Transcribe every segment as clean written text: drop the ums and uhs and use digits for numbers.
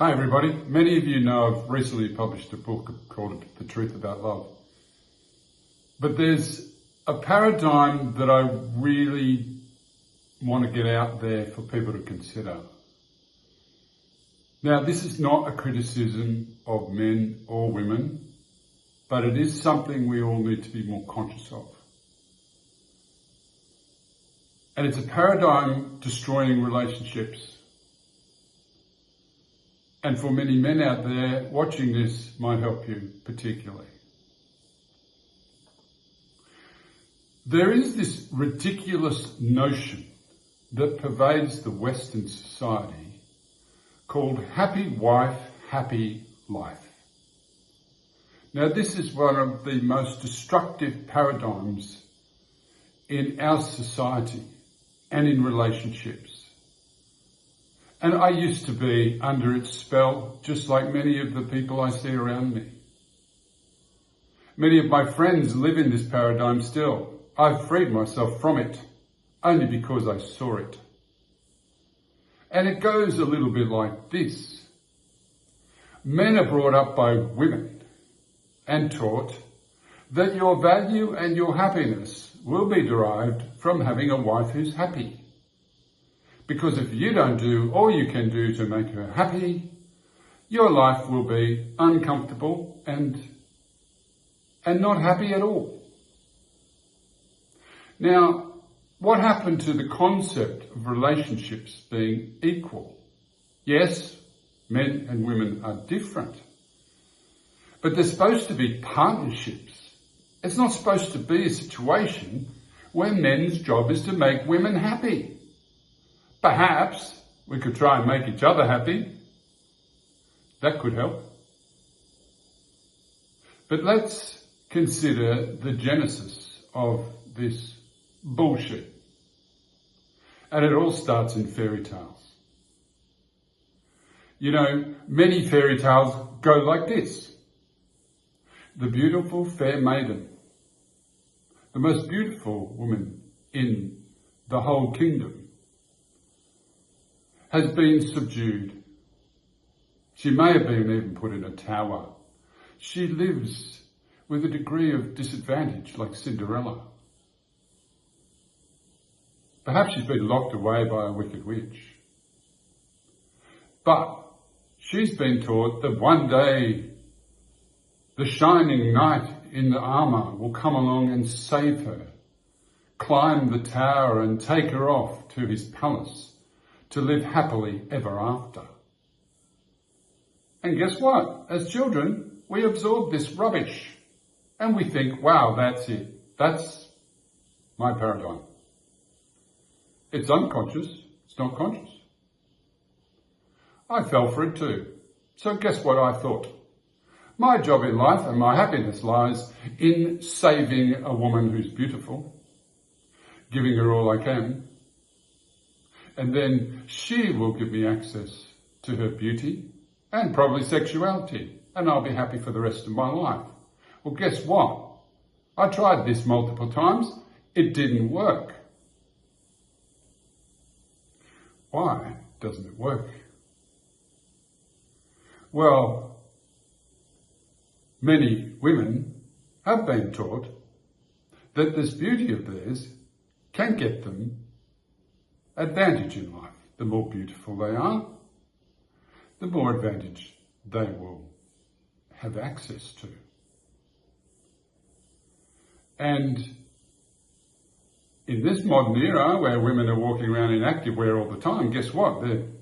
Hi everybody. Many of you know I've recently published a book called The Truth About Love. But there's a paradigm that I really want to get out there for people to consider. Now, this is not a criticism of men or women, but it is something we all need to be more conscious of. And it's a paradigm destroying relationships. And for many men out there, watching this might help you particularly. There is this ridiculous notion that pervades the Western society called happy wife, happy life. Now, this is one of the most destructive paradigms in our society and in relationships. And I used to be under its spell, just like many of the people I see around me. Many of my friends live in this paradigm still. I've freed myself from it, only because I saw it. And it goes a little bit like this. Men are brought up by women and taught that your value and your happiness will be derived from having a wife who's happy. Because if you don't do all you can do to make her happy, your life will be uncomfortable and not happy at all. Now, what happened to the concept of relationships being equal? Yes, men and women are different, but they're supposed to be partnerships. It's not supposed to be a situation where men's job is to make women happy. Perhaps we could try and make each other happy. That could help. But let's consider the genesis of this bullshit. And it all starts in fairy tales. You know, many fairy tales go like this. The beautiful fair maiden, the most beautiful woman in the whole kingdom, has been subdued. She may have been even put in a tower. She lives with a degree of disadvantage like Cinderella. Perhaps she's been locked away by a wicked witch. But she's been taught that one day the shining knight in the armour will come along and save her, climb the tower and take her off to his palace to live happily ever after. And guess what? As children, we absorb this rubbish and we think, wow, that's it. That's my paradigm. It's unconscious. It's not conscious. I fell for it too. So guess what I thought? My job in life and my happiness lies in saving a woman who's beautiful, giving her all I can, and then she will give me access to her beauty and probably sexuality, and I'll be happy for the rest of my life. Well, guess what? I tried this multiple times. It didn't work. Why doesn't it work? Well, many women have been taught that this beauty of theirs can get them advantage in life. The more beautiful they are, the more advantage they will have access to. And in this modern era where women are walking around in activewear all the time, guess what?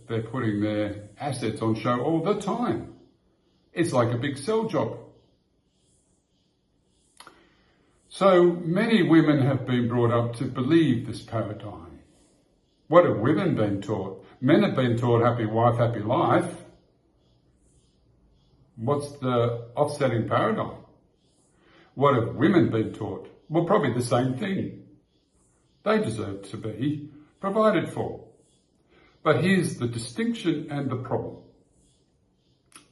They're putting their assets on show all the time. It's like a big sell job. So many women have been brought up to believe this paradigm. What have women been taught? Men have been taught happy wife, happy life. What's the offsetting paradigm? What have women been taught? Well, probably the same thing. They deserve to be provided for. But here's the distinction and the problem.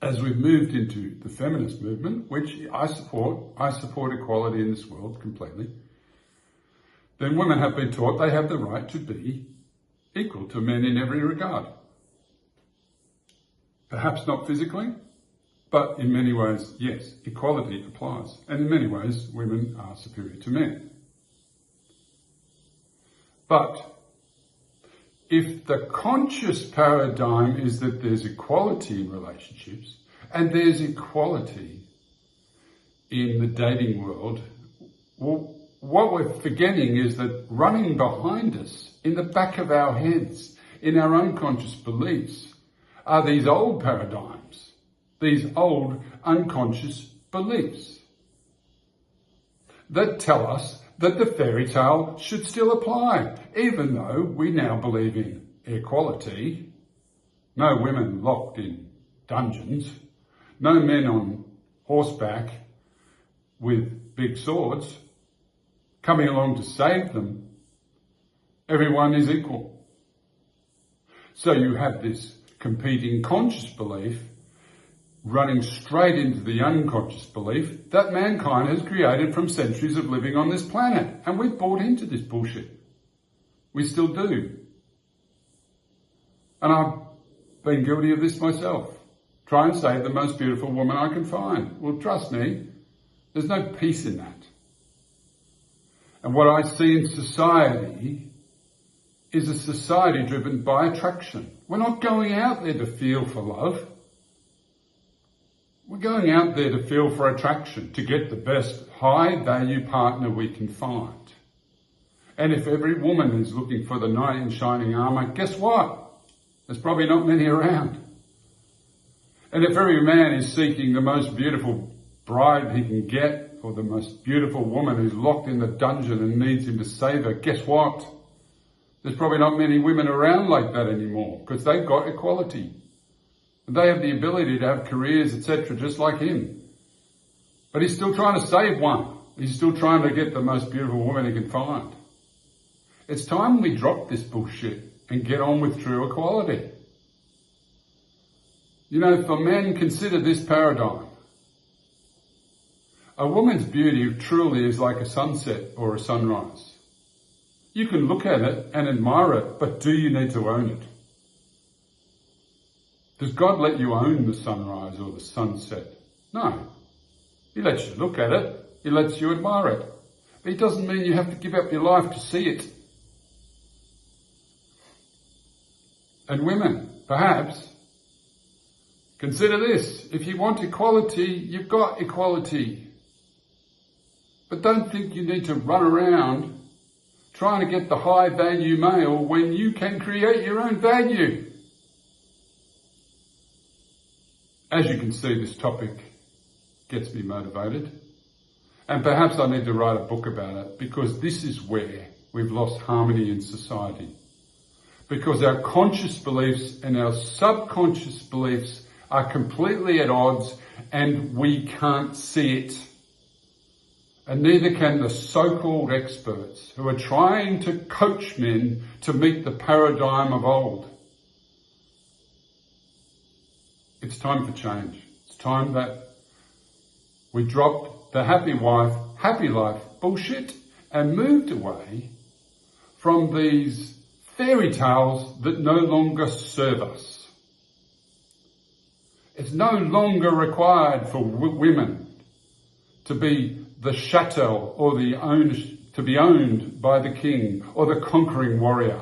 As we've moved into the feminist movement, which I support equality in this world completely, then women have been taught they have the right to be equal to men in every regard. Perhaps not physically, but in many ways, yes, equality applies. And in many ways, women are superior to men. But if the conscious paradigm is that there's equality in relationships, and there's equality in the dating world, well, what we're forgetting is that running behind us, in the back of our heads, in our own conscious beliefs, are these old paradigms, these old unconscious beliefs that tell us that the fairy tale should still apply, even though we now believe in equality, no women locked in dungeons, no men on horseback with big swords coming along to save them. Everyone is equal. So you have this competing conscious belief running straight into the unconscious belief that mankind has created from centuries of living on this planet. And we've bought into this bullshit. We still do. And I've been guilty of this myself. Try and save the most beautiful woman I can find. Well, trust me, there's no peace in that. And what I see in society is a society driven by attraction. We're not going out there to feel for love. We're going out there to feel for attraction, to get the best high-value partner we can find. And if every woman is looking for the knight in shining armour, guess what? There's probably not many around. And if every man is seeking the most beautiful bride he can get, or the most beautiful woman who's locked in the dungeon and needs him to save her, guess what? There's probably not many women around like that anymore, because they've got equality. They have the ability to have careers, etc., just like him. But he's still trying to save one. He's still trying to get the most beautiful woman he can find. It's time we drop this bullshit and get on with true equality. You know, for men, consider this paradigm. A woman's beauty truly is like a sunset or a sunrise. You can look at it and admire it, but do you need to own it? Does God let you own the sunrise or the sunset? No. He lets you look at it. He lets you admire it. But it doesn't mean you have to give up your life to see it. And women, perhaps, consider this. If you want equality, you've got equality. But don't think you need to run around trying to get the high value male when you can create your own value. As you can see, this topic gets me motivated. And perhaps I need to write a book about it, because this is where we've lost harmony in society. Because our conscious beliefs and our subconscious beliefs are completely at odds, and we can't see it. And neither can the so-called experts who are trying to coach men to meet the paradigm of old. It's time for change. It's time that we dropped the happy wife, happy life bullshit and moved away from these fairy tales that no longer serve us. It's no longer required for women to be the chateau or to be owned by the king or the conquering warrior.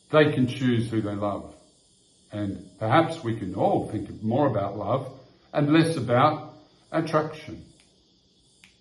They can choose who they love. And perhaps we can all think more about love and less about attraction.